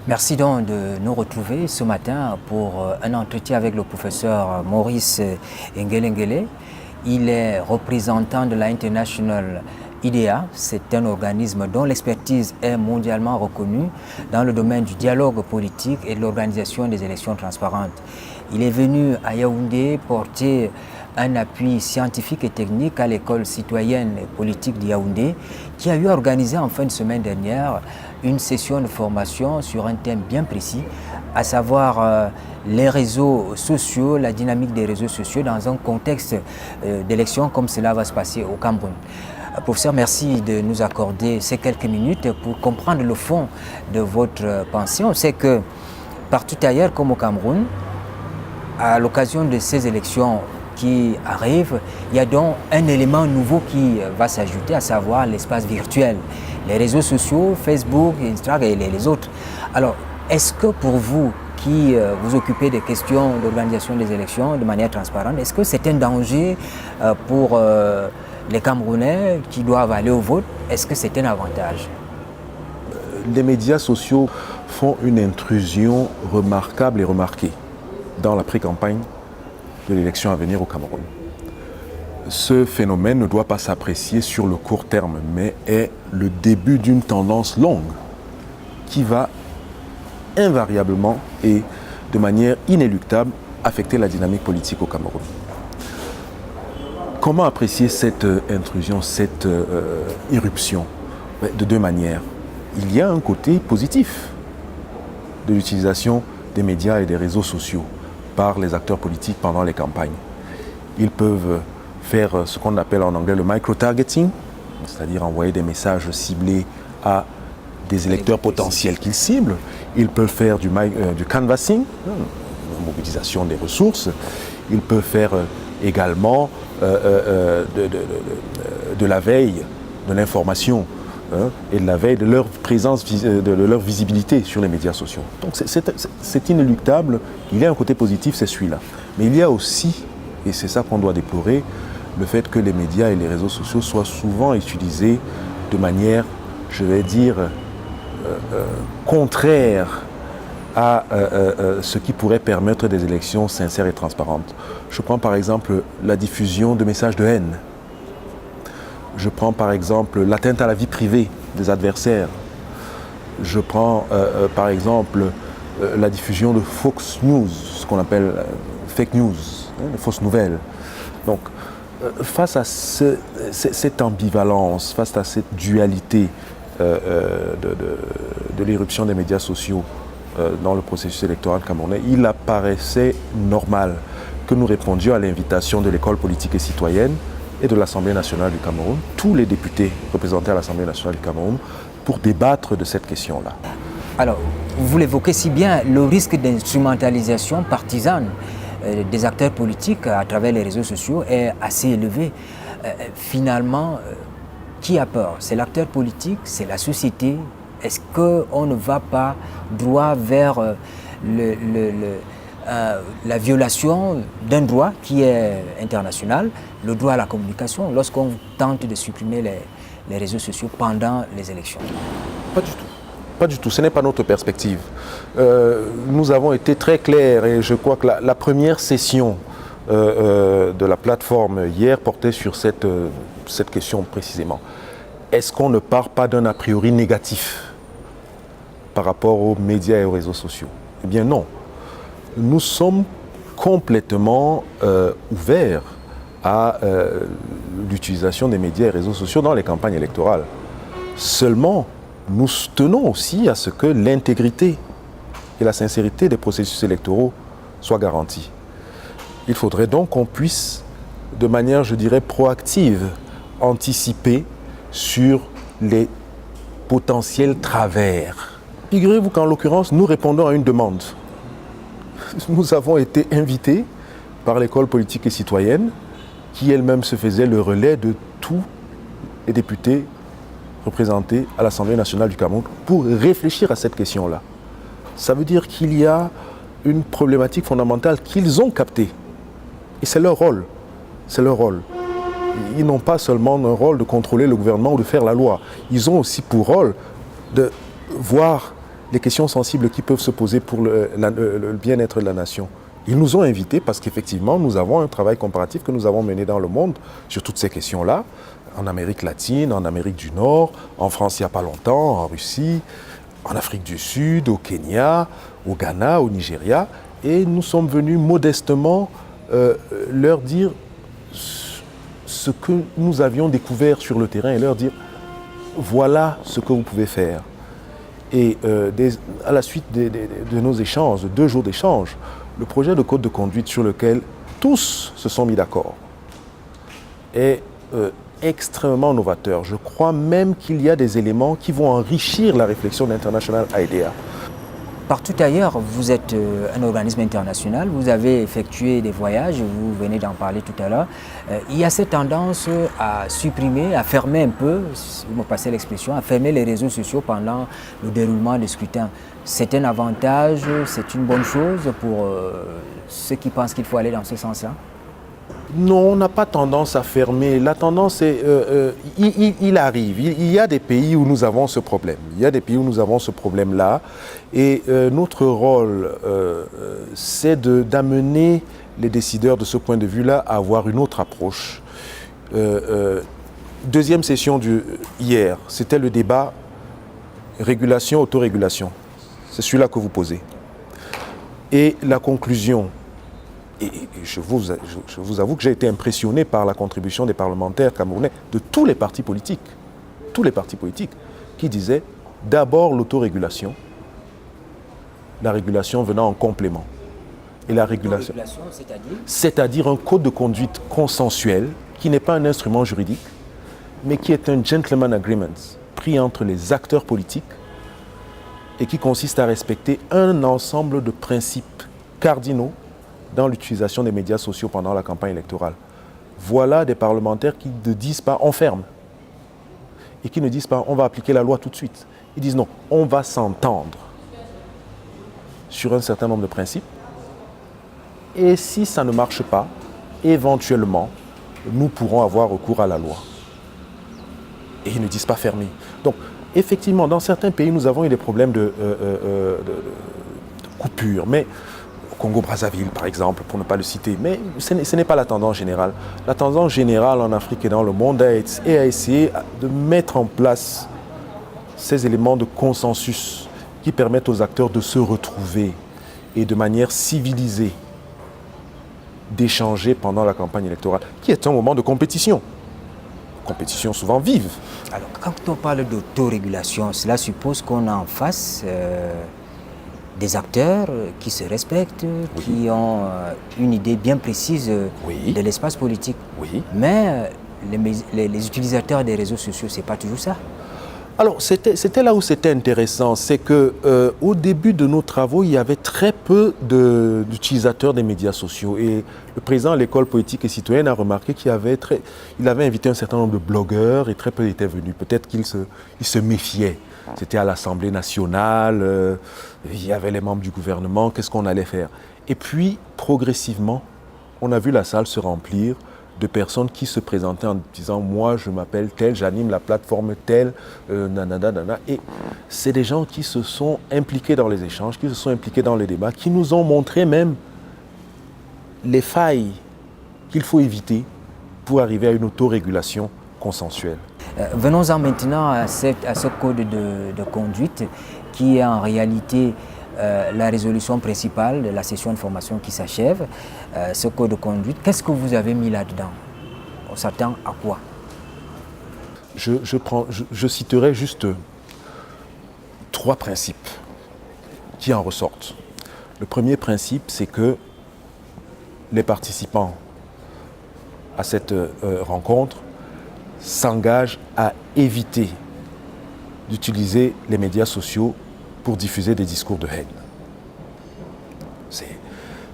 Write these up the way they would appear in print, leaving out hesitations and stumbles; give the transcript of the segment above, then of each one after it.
Merci donc de nous retrouver ce matin pour un entretien avec le professeur Maurice Ngelengele. Il est représentant de l'International IDEA. C'est un organisme dont l'expertise est mondialement reconnue dans le domaine du dialogue politique et de l'organisation des élections transparentes. Il est venu à Yaoundé porter un appui scientifique et technique à l'école citoyenne et politique de Yaoundé, qui a eu organisé en fin de semaine dernière une session de formation sur un thème bien précis, à savoir les réseaux sociaux, la dynamique des réseaux sociaux dans un contexte d'élection comme cela va se passer au Cameroun. Professeur, merci de nous accorder ces quelques minutes pour comprendre le fond de votre pensée. On sait que partout ailleurs comme au Cameroun, à l'occasion de ces élections qui arrivent, il y a donc un élément nouveau qui va s'ajouter, à savoir l'espace virtuel, les réseaux sociaux, Facebook, Instagram et les autres. Alors, est-ce que pour vous qui vous occupez des questions d'organisation des élections de manière transparente, est-ce que c'est un danger pour les Camerounais qui doivent aller au vote? Est-ce que c'est un avantage? Les médias sociaux font une intrusion remarquable et remarquée dans la pré-campagne de l'élection à venir au Cameroun. Ce phénomène ne doit pas s'apprécier sur le court terme, mais est le début d'une tendance longue qui va invariablement et de manière inéluctable affecter la dynamique politique au Cameroun. Comment apprécier cette intrusion, cette irruption? De deux manières. Il y a un côté positif de l'utilisation des médias et des réseaux sociaux par les acteurs politiques pendant les campagnes. Ils peuvent faire ce qu'on appelle en anglais le micro-targeting, c'est-à-dire envoyer des messages ciblés à des électeurs potentiels qu'ils ciblent. Ils peuvent faire du canvassing, la mobilisation des ressources. Ils peuvent faire également de la veille de l'information et de la veille de leur présence, de leur visibilité sur les médias sociaux. Donc c'est inéluctable, il y a un côté positif, c'est celui-là. Mais il y a aussi, et c'est ça qu'on doit déplorer, le fait que les médias et les réseaux sociaux soient souvent utilisés de manière, je vais dire, contraire à ce qui pourrait permettre des élections sincères et transparentes. Je prends par exemple la diffusion de messages de haine. Je prends par exemple l'atteinte à la vie privée des adversaires. Je prends par exemple la diffusion de Fox News, ce qu'on appelle fake news, les fausses nouvelles. Donc face à cette ambivalence, face à cette dualité de l'irruption des médias sociaux dans le processus électoral camerounais, il apparaissait normal que nous répondions à l'invitation de l'école politique et citoyenne et de l'Assemblée nationale du Cameroun, tous les députés représentés à l'Assemblée nationale du Cameroun, pour débattre de cette question-là. Alors, vous l'évoquez si bien, le risque d'instrumentalisation partisane des acteurs politiques à travers les réseaux sociaux est assez élevé. Finalement, qui a peur? C'est l'acteur politique, c'est la société? Est-ce qu'on ne va pas droit vers la violation d'un droit qui est international, le droit à la communication, lorsqu'on tente de supprimer les réseaux sociaux pendant les élections? Pas du tout. Pas du tout, ce n'est pas notre perspective. Nous avons été très clairs et je crois que la première session de la plateforme hier portait sur cette question précisément. Est-ce qu'on ne part pas d'un a priori négatif par rapport aux médias et aux réseaux sociaux? Eh bien non. Nous sommes complètement ouverts à l'utilisation des médias et réseaux sociaux dans les campagnes électorales. Seulement, nous tenons aussi à ce que l'intégrité et la sincérité des processus électoraux soient garanties. Il faudrait donc qu'on puisse, de manière, je dirais, proactive, anticiper sur les potentiels travers. Figurez-vous qu'en l'occurrence, nous répondons à une demande. Nous avons été invités par l'école politique et citoyenne, qui elle-même se faisait le relais de tous les députés représentés à l'Assemblée nationale du Cameroun pour réfléchir à cette question-là. Ça veut dire qu'il y a une problématique fondamentale qu'ils ont captée. Et c'est leur rôle. C'est leur rôle. Ils n'ont pas seulement un rôle de contrôler le gouvernement ou de faire la loi. Ils ont aussi pour rôle de voir les questions sensibles qui peuvent se poser pour le bien-être de la nation. Ils nous ont invités parce qu'effectivement, nous avons un travail comparatif que nous avons mené dans le monde sur toutes ces questions-là, en Amérique latine, en Amérique du Nord, en France il n'y a pas longtemps, en Russie, en Afrique du Sud, au Kenya, au Ghana, au Nigeria. Et nous sommes venus modestement leur dire ce que nous avions découvert sur le terrain et leur dire voilà ce que vous pouvez faire. Et à la suite de nos échanges, de 2 jours d'échanges, le projet de code de conduite sur lequel tous se sont mis d'accord est extrêmement novateur. Je crois même qu'il y a des éléments qui vont enrichir la réflexion d'International IDEA. Partout ailleurs, vous êtes un organisme international, vous avez effectué des voyages, vous venez d'en parler tout à l'heure. Il y a cette tendance à supprimer, à fermer un peu, si vous me passez l'expression, à fermer les réseaux sociaux pendant le déroulement des scrutins. C'est un avantage, c'est une bonne chose pour ceux qui pensent qu'il faut aller dans ce sens-là? Non, on n'a pas tendance à fermer. La tendance est, il arrive. Il y a des pays où nous avons ce problème. Il y a des pays où nous avons ce problème-là. Et notre rôle, c'est d'amener les décideurs de ce point de vue-là à avoir une autre approche. Deuxième session hier, c'était le débat régulation, autorégulation. C'est celui-là que vous posez. Et la conclusion, et je vous avoue que j'ai été impressionné par la contribution des parlementaires camerounais de tous les partis politiques, qui disaient d'abord l'autorégulation, la régulation venant en complément. Et la régulation, c'est-à-dire un code de conduite consensuel qui n'est pas un instrument juridique, mais qui est un gentleman agreement pris entre les acteurs politiques et qui consiste à respecter un ensemble de principes cardinaux dans l'utilisation des médias sociaux pendant la campagne électorale. Voilà des parlementaires qui ne disent pas on ferme et qui ne disent pas on va appliquer la loi tout de suite. Ils disent non, on va s'entendre sur un certain nombre de principes et si ça ne marche pas, éventuellement, nous pourrons avoir recours à la loi. Et ils ne disent pas fermer. Donc, effectivement, dans certains pays, nous avons eu des problèmes de coupure. Mais au Congo-Brazzaville, par exemple, pour ne pas le citer. Mais ce n'est pas la tendance générale. La tendance générale en Afrique et dans le monde est à essayer de mettre en place ces éléments de consensus qui permettent aux acteurs de se retrouver et de manière civilisée d'échanger pendant la campagne électorale, qui est un moment de compétition souvent vive. Alors, quand on parle d'autorégulation, cela suppose qu'on a en face des acteurs qui se respectent, oui, qui ont une idée bien précise, oui, de l'espace politique. Oui. Mais les utilisateurs des réseaux sociaux, ce n'est pas toujours ça. Alors, c'était là où c'était intéressant, c'est qu'au début de nos travaux, il y avait très peu d'utilisateurs des médias sociaux. Et le président de l'école politique et citoyenne a remarqué qu'il avait invité un certain nombre de blogueurs et très peu étaient venus. Peut-être qu'il se méfiait. C'était à l'Assemblée nationale, il y avait les membres du gouvernement, qu'est-ce qu'on allait faire? Et puis, progressivement, on a vu la salle se remplir de personnes qui se présentaient en disant « moi je m'appelle tel, j'anime la plateforme telle, nanana ». Et c'est des gens qui se sont impliqués dans les échanges, qui se sont impliqués dans les débats, qui nous ont montré même les failles qu'il faut éviter pour arriver à une autorégulation consensuelle. Venons-en maintenant à ce code de conduite qui est en réalité la résolution principale de la session de formation qui s'achève, ce code de conduite. Qu'est-ce que vous avez mis là-dedans? On s'attend à quoi? Je citerai juste 3 principes qui en ressortent. Le premier principe, c'est que les participants à cette rencontre s'engagent à éviter d'utiliser les médias sociaux pour diffuser des discours de haine.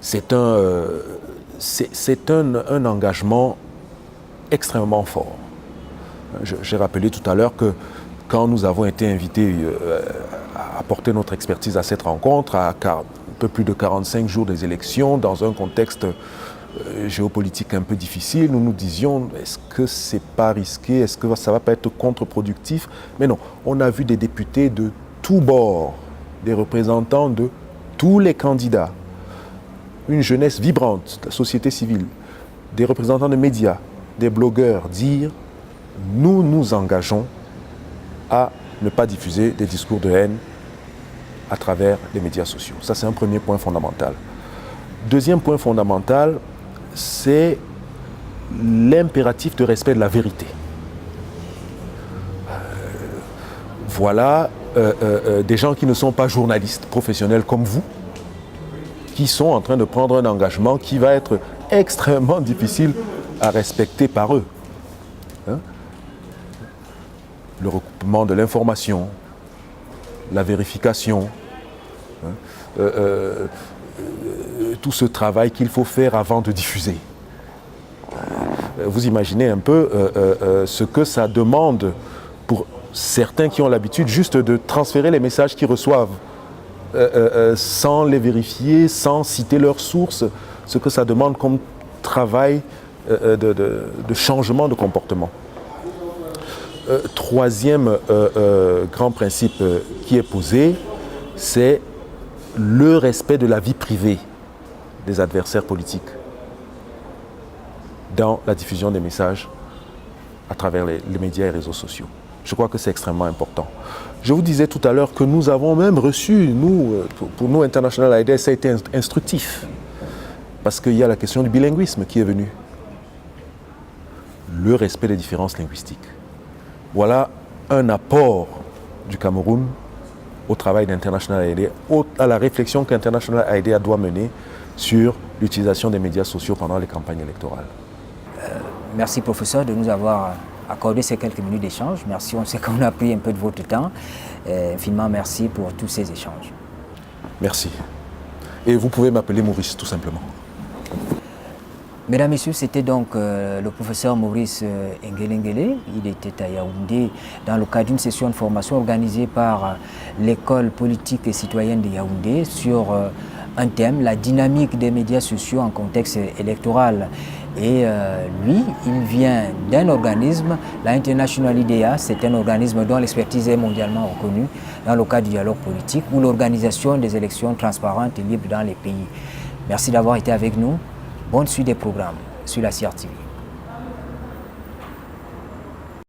C'est un engagement extrêmement fort. J'ai rappelé tout à l'heure que quand nous avons été invités à apporter notre expertise à cette rencontre, à un peu plus de 45 jours des élections, dans un contexte géopolitique un peu difficile, nous nous disions est-ce que c'est pas risqué, est-ce que ça va pas être contre-productif? Mais non, on a vu des députés de tous bords des représentants de tous les candidats, une jeunesse vibrante, la société civile, des représentants de médias, des blogueurs, dire nous nous engageons à ne pas diffuser des discours de haine à travers les médias sociaux. Ça, c'est un premier point fondamental. Deuxième point fondamental, c'est l'impératif de respect de la vérité. Voilà des gens qui ne sont pas journalistes professionnels comme vous, qui sont en train de prendre un engagement qui va être extrêmement difficile à respecter par eux. Hein? Le recoupement de l'information, la vérification, hein? Tout ce travail qu'il faut faire avant de diffuser. Vous imaginez un peu ce que ça demande pour certains qui ont l'habitude juste de transférer les messages qu'ils reçoivent sans les vérifier, sans citer leurs sources, ce que ça demande comme travail de changement de comportement. Troisième grand principe qui est posé, c'est le respect de la vie privée des adversaires politiques dans la diffusion des messages à travers les médias et réseaux sociaux. Je crois que c'est extrêmement important. Je vous disais tout à l'heure que nous avons même reçu, pour nous, International IDEA, ça a été instructif. Parce qu'il y a la question du bilinguisme qui est venue. Le respect des différences linguistiques. Voilà un apport du Cameroun au travail d'International IDEA, à la réflexion qu'International IDEA doit mener sur l'utilisation des médias sociaux pendant les campagnes électorales. Merci professeur de nous avoir accordé ces quelques minutes d'échange. Merci, on sait qu'on a pris un peu de votre temps. Infiniment merci pour tous ces échanges. Merci. Et vous pouvez m'appeler Maurice, tout simplement. Mesdames, Messieurs, c'était donc le professeur Maurice Engelengele. Il était à Yaoundé dans le cadre d'une session de formation organisée par l'école politique et citoyenne de Yaoundé sur un thème, la dynamique des médias sociaux en contexte électoral. Et lui, il vient d'un organisme, la International IDEA, c'est un organisme dont l'expertise est mondialement reconnue dans le cadre du dialogue politique ou l'organisation des élections transparentes et libres dans les pays. Merci d'avoir été avec nous. Bonne suite des programmes sur la CRTV.